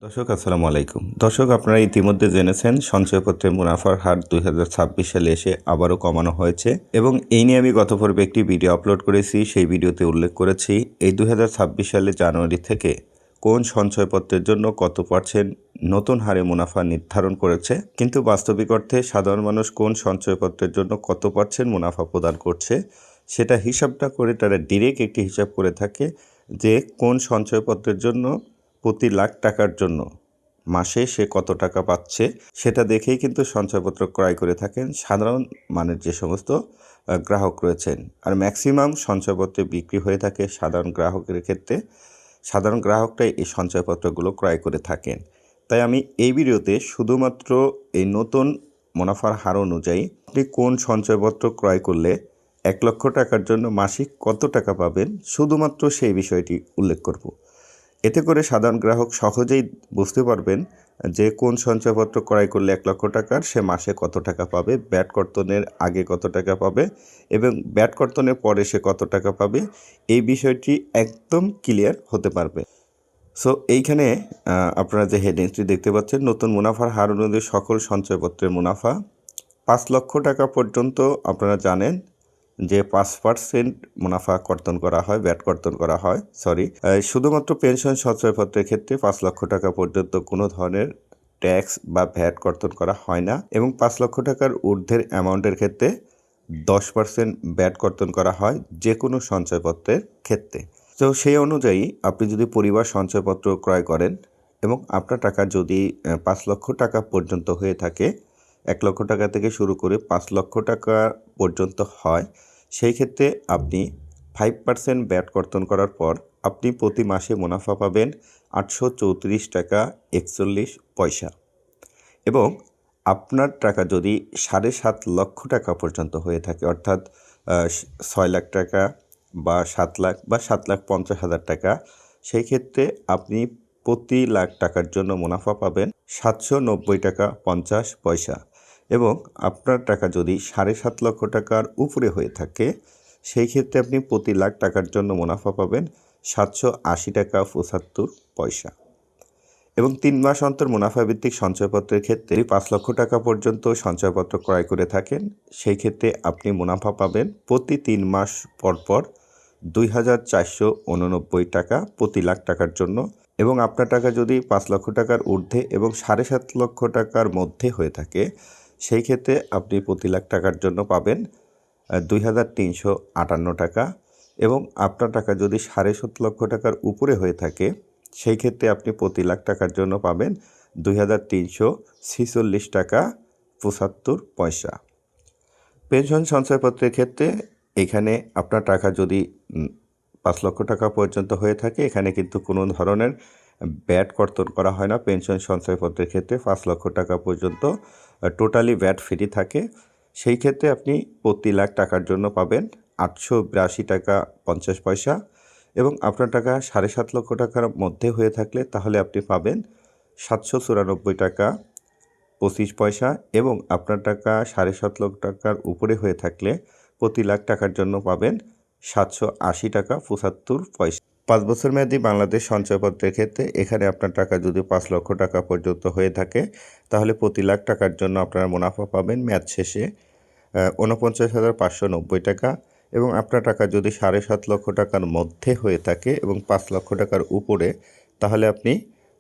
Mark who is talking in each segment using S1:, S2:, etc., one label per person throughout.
S1: দর্শক আসসালামু আলাইকুম। দর্শক আপনারা ইতিমধ্যে জেনেছেন সঞ্চয়পত্রের মুনাফার হার 2026 সালে এসে আবারও কমানো হয়েছে এবং এই নিয়ে আমি গত পর্বে একটি ভিডিও আপলোড করেছি। সেই ভিডিওতে উল্লেখ করেছি এই 2026 সালে জানুয়ারি থেকে কোন সঞ্চয়পত্রের জন্য কত পার্সেন্ট নতুন হারে মুনাফা নির্ধারণ করেছে, কিন্তু বাস্তবিক অর্থে সাধারণ মানুষ কোন সঞ্চয়পত্রের জন্য কত পার্সেন্ট মুনাফা প্রদান করছে সেটা হিসাবটা করে তারা ডিরেক্ট একটি হিসাব করে থাকে যে কোন সঞ্চয়পত্রের জন্য প্রতি লাখ টাকার জন্য মাসে সে কত টাকা পাচ্ছে সেটা দেখেই কিন্তু সঞ্চয়পত্র ক্রয় করে থাকেন সাধারণ মানের যে সমস্ত গ্রাহক রয়েছেন। আর ম্যাক্সিমাম সঞ্চয়পত্রে বিক্রি হয়ে থাকে সাধারণ গ্রাহকের ক্ষেত্রে। সাধারণ গ্রাহকরাই এই সঞ্চয়পত্রগুলো ক্রয় করে থাকেন। তাই আমি এই ভিডিওতে শুধুমাত্র এই নতুন মুনাফার হার অনুযায়ী আপনি কোন সঞ্চয়পত্র ক্রয় করলে 1,00,000 টাকার জন্য মাসিক কত টাকা পাবেন শুধুমাত্র সেই বিষয়টি উল্লেখ করব। এতে করে সাধারণ গ্রাহক সহজেই বুঝতে পারবেন যে কোন সঞ্চয়পত্র ক্রয় করলে 1,00,000 টাকার সে মাসে কত টাকা পাবে, ব্যাট কর্তনের আগে কত টাকা পাবে এবং ব্যাট কর্তনের পরে সে কত টাকা পাবে, এই বিষয়টি একদম ক্লিয়ার হতে পারবে। সো এইখানে আপনারা যে হেডিংসটি দেখতে পাচ্ছেন, নতুন মুনাফার হার অনুযায়ী সকল সঞ্চয়পত্রের মুনাফা 5,00,000 টাকা পর্যন্ত আপনারা জানেন যে 5% মুনাফা কর্তন করা হয়, ব্যাট কর্তন করা হয়। শুধুমাত্র পেনশন সঞ্চয়পত্রের ক্ষেত্রে 5,00,000 টাকা পর্যন্ত কোনো ধরনের ট্যাক্স বা ভ্যাট কর্তন করা হয় না এবং 5,00,000 টাকার ঊর্ধ্বের অ্যামাউন্টের ক্ষেত্রে 10% ব্যাট কর্তন করা হয় যে কোনো সঞ্চয়পত্রের ক্ষেত্রে। তো সেই অনুযায়ী আপনি যদি পরিবার সঞ্চয়পত্র ক্রয় করেন এবং আপনার টাকা যদি 5,00,000 টাকা পর্যন্ত হয়ে থাকে, 1,00,000 টাকা থেকে শুরু করে 5,00,000 টাকা পর্যন্ত হয়, সেই ক্ষেত্রে আপনি 5% ব্যাট কর্তন করার পর আপনি প্রতি মাসে মুনাফা পাবেন 834 টাকা 41 পয়সা। এবং আপনার টাকা যদি 7.5 লক্ষ টাকা পর্যন্ত হয়ে থাকে, অর্থাৎ 6 লাখ টাকা বা 7 লাখ বা 7,50,000 টাকা, সেই ক্ষেত্রে আপনি প্রতি লাখ টাকার জন্য মুনাফা পাবেন 790 টাকা 50 পয়সা। এবং আপনার টাকা যদি 7.5 লক্ষ টাকার উপরে হয়ে থাকে, সেই ক্ষেত্রে আপনি প্রতি লাখ টাকার জন্য মুনাফা পাবেন 780 টাকা 75 পয়সা। এবং 3 মাস অন্তর মুনাফা ভিত্তিক সঞ্চয়পত্রের ক্ষেত্রে 5,00,000 টাকা পর্যন্ত সঞ্চয়পত্র ক্রয় করে থাকেন, সেই ক্ষেত্রে আপনি মুনাফা পাবেন প্রতি 3 মাস পর 2,489 টাকা প্রতি লাখ টাকার জন্য। এবং আপনার টাকা যদি 5,00,000 টাকার ঊর্ধ্বে এবং 7.5 লক্ষ টাকার মধ্যে হয়ে থাকে, সেই ক্ষেত্রে আপনি প্রতি লাখ টাকার জন্য পাবেন 2,358 টাকা। এবং আপনার টাকা যদি 7.5 লক্ষ টাকার উপরে হয়ে থাকে, সেই ক্ষেত্রে আপনি প্রতি লাখ টাকার জন্য পাবেন 2,346 টাকা 75 পয়সা। পেনশন সঞ্চয়পত্রের ক্ষেত্রে এখানে আপনার টাকা যদি 5,00,000 টাকা পর্যন্ত হয়ে থাকে, এখানে কিন্তু কোনো ধরনের ব্যাট কর্তন করা হয় না। পেনশন সঞ্চয়পত্রের ক্ষেত্রে 5,00,000 টাকা পর্যন্ত টোটালি ব্যাট ফ্রি থাকে। সেই ক্ষেত্রে আপনি প্রতি লাখ টাকার জন্য পাবেন 882 টাকা 50 পয়সা। এবং আপনার টাকা 7.5 লক্ষ টাকার মধ্যে হয়ে থাকলে তাহলে আপনি পাবেন 794 টাকা 25 পয়সা। এবং আপনার টাকা 7.5 লক্ষ টাকার উপরে হয়ে থাকলে প্রতি লাখ টাকার জন্য পাবেন 780 টাকা 75 পয়সা। 5 বছর মেয়াদী বাংলাদেশ সঞ্চয়পত্রের ক্ষেত্রে এখানে আপনার টাকা যদি 5 লক্ষ টাকা পর্যন্ত হয়ে থাকে, তাহলে প্রতি লাখ টাকার জন্য আপনারা মুনাফা পাবেন মেয়াদ শেষে 49,590 টাকা। এবং আপনার টাকা যদি 7.5 লক্ষ টাকার মধ্যে হয়ে থাকে এবং 5 লক্ষ টাকার উপরে, তাহলে আপনি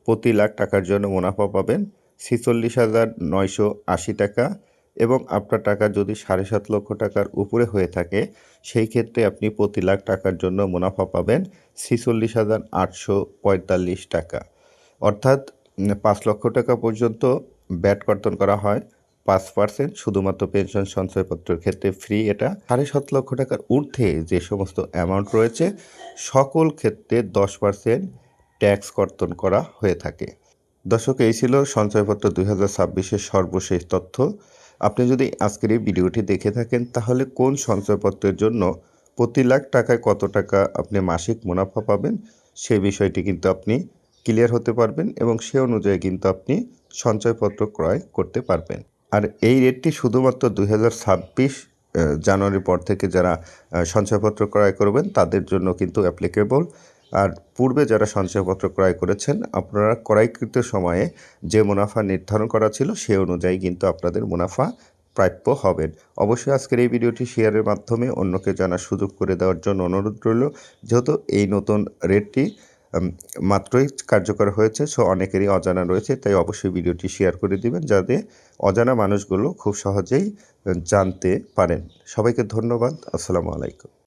S1: প্রতি লাখ টাকার জন্য মুনাফা পাবেন 46,980 টাকা। এবং আপনার টাকা যদি 7.5 লক্ষ টাকার উপরে হয়ে থাকে, সেই ক্ষেত্রে আপনি প্রতি লাখ টাকার জন্য মুনাফা পাবেন 46,845 টাকা। অর্থাৎ 5 লক্ষ টাকা পর্যন্ত ব্যাট কর্তন করা হয় 5%, শুধুমাত্র পেনশন সঞ্চয়পত্রের ক্ষেত্রে ফ্রি এটা। 7.5 লক্ষ টাকার ঊর্ধ্বে যে সমস্ত অ্যামাউন্ট রয়েছে সকল ক্ষেত্রে 10% ট্যাক্স কর্তন করা হয়ে থাকে। দর্শক, এই ছিল সঞ্চয়পত্র 2026-এর সর্বশেষ তথ্য। আপনি যদি আজকের এই ভিডিওটি দেখে থাকেন, তাহলে কোন সঞ্চয়পত্রের জন্য প্রতি লাখ টাকায় কত টাকা আপনি মাসিক মুনাফা পাবেন সেই বিষয়টি কিন্তু আপনি ক্লিয়ার হতে পারবেন এবং সে অনুযায়ী কিন্তু আপনি সঞ্চয়পত্র ক্রয় করতে পারবেন। আর এই রেটটি শুধুমাত্র 2026 জানুয়ারির পর থেকে যারা সঞ্চয়পত্র ক্রয় করবেন তাদের জন্য কিন্তু অ্যাপ্লিকেবল। আর পূর্বে যারা সঞ্চয়পত্র ক্রয় করেছেন আপনারা ক্রয়কৃত সময়ে যে মুনাফা নির্ধারণ করা ছিল সে অনুযায়ী কিন্তু আপনাদের মুনাফা প্রাপ্য হবেন। অবশ্যই আজকের এই ভিডিওটি শেয়ারের মাধ্যমে অন্যকে জানার সুযোগ করে দেওয়ার জন্য অনুরোধ রইল। যেহেতু এই নতুন রেটটি মাত্রই কার্যকর হয়েছে, সো অনেকেরই অজানা রয়েছে, তাই অবশ্যই ভিডিওটি শেয়ার করে দিবেন যাতে অজানা মানুষগুলো খুব সহজেই জানতে পারেন। সবাইকে ধন্যবাদ। আসসালামু আলাইকুম।